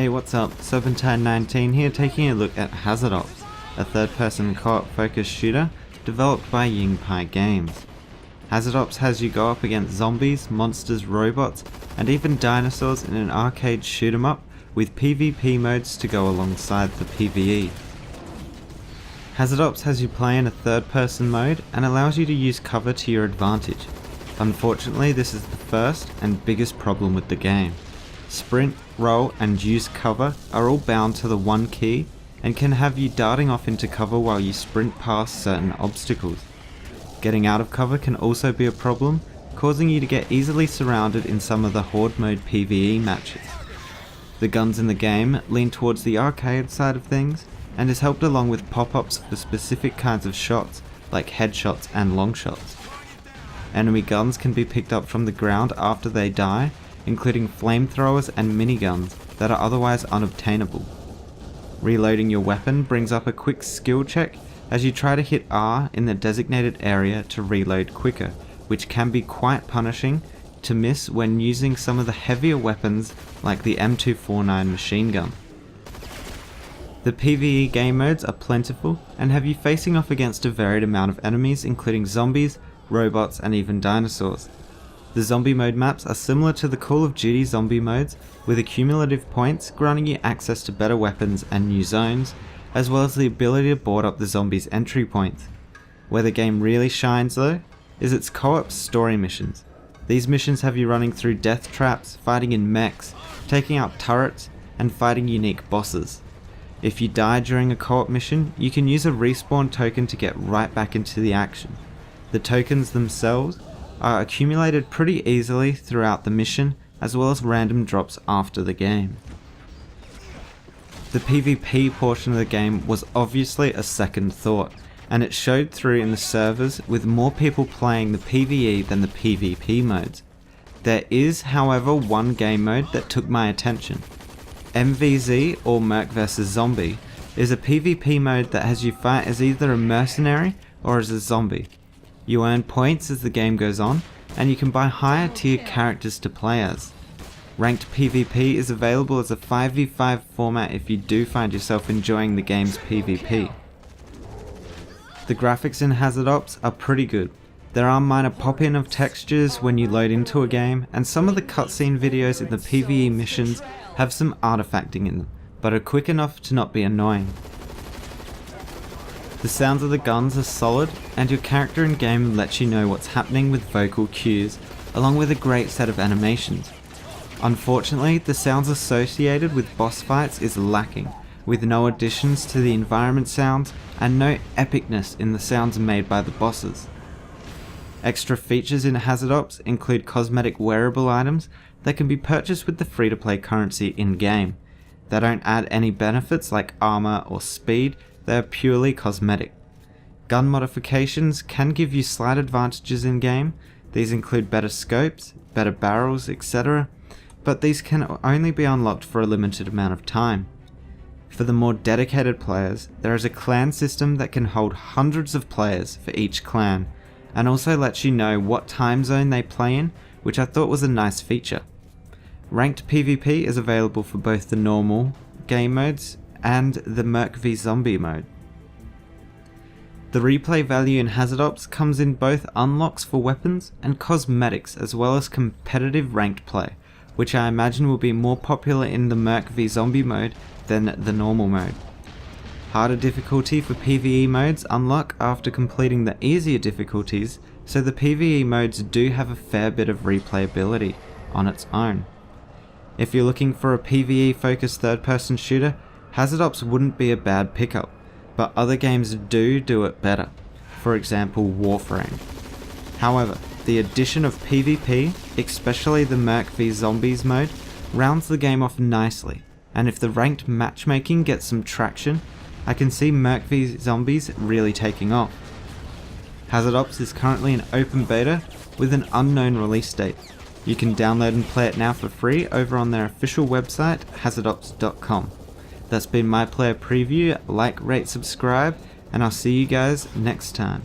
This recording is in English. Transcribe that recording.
Hey, what's up? Serpentine19 here, taking a look at Hazard Ops, a third-person co-op focused shooter developed by Ying Games. Hazard Ops has you go up against zombies, monsters, robots, and even dinosaurs in an arcade shoot 'em up with PvP modes to go alongside the PvE. Hazard Ops has you play in a third-person mode and allows you to use cover to your advantage. Unfortunately, this is the first and biggest problem with the game. Sprint, roll, and use cover are all bound to the one key and can have you darting off into cover while you sprint past certain obstacles. Getting out of cover can also be a problem, causing you to get easily surrounded in some of the Horde mode PvE matches. The guns in the game lean towards the arcade side of things and is helped along with pop-ups for specific kinds of shots like headshots and long shots. Enemy guns can be picked up from the ground after they die, including flamethrowers and miniguns that are otherwise unobtainable. Reloading your weapon brings up a quick skill check as you try to hit R in the designated area to reload quicker, which can be quite punishing to miss when using some of the heavier weapons like the M249 machine gun. The PvE game modes are plentiful and have you facing off against a varied amount of enemies, including zombies, robots, and even dinosaurs. The zombie mode maps are similar to the Call of Duty zombie modes, with accumulative points granting you access to better weapons and new zones, as well as the ability to board up the zombies' entry points. Where the game really shines though, is its co-op story missions. These missions have you running through death traps, fighting in mechs, taking out turrets, and fighting unique bosses. If you die during a co-op mission, you can use a respawn token to get right back into the action. The tokens themselves are accumulated pretty easily throughout the mission, as well as random drops after the game. The PvP portion of the game was obviously a second thought, and it showed through in the servers with more people playing the PvE than the PvP modes. There is, however, one game mode that took my attention. MVZ, or Merc vs Zombie, is a PvP mode that has you fight as either a mercenary or as a zombie. You earn points as the game goes on, and you can buy higher tier characters to play as. Ranked PvP is available as a 5v5 format if you do find yourself enjoying the game's PvP. The graphics in Hazard Ops are pretty good. There are minor pop-in of textures when you load into a game, and some of the cutscene videos in the PvE missions have some artifacting in them, but are quick enough to not be annoying. The sounds of the guns are solid, and your character in game lets you know what's happening with vocal cues, along with a great set of animations. Unfortunately, the sounds associated with boss fights is lacking, with no additions to the environment sounds and no epicness in the sounds made by the bosses. Extra features in Hazard Ops include cosmetic wearable items that can be purchased with the free-to-play currency in-game. They don't add any benefits like armor or speed. They are purely cosmetic. Gun modifications can give you slight advantages in game. These include better scopes, better barrels, etc. But these can only be unlocked for a limited amount of time. For the more dedicated players, there is a clan system that can hold hundreds of players for each clan, and also lets you know what time zone they play in, which I thought was a nice feature. Ranked PvP is available for both the normal game modes and the Merc v Zombie mode. The replay value in Hazard Ops comes in both unlocks for weapons and cosmetics, as well as competitive ranked play, which I imagine will be more popular in the Merc v Zombie mode than the normal mode. Harder difficulty for PvE modes unlock after completing the easier difficulties, so the PvE modes do have a fair bit of replayability on its own. If you're looking for a PvE focused third person shooter, Hazard Ops wouldn't be a bad pickup, but other games do it better, for example Warframe. However, the addition of PvP, especially the Merc v Zombies mode, rounds the game off nicely, and if the ranked matchmaking gets some traction, I can see Merc v Zombies really taking off. Hazard Ops is currently in open beta with an unknown release date. You can download and play it now for free over on their official website, hazardops.com. That's been my player preview. Like, rate, subscribe, and I'll see you guys next time.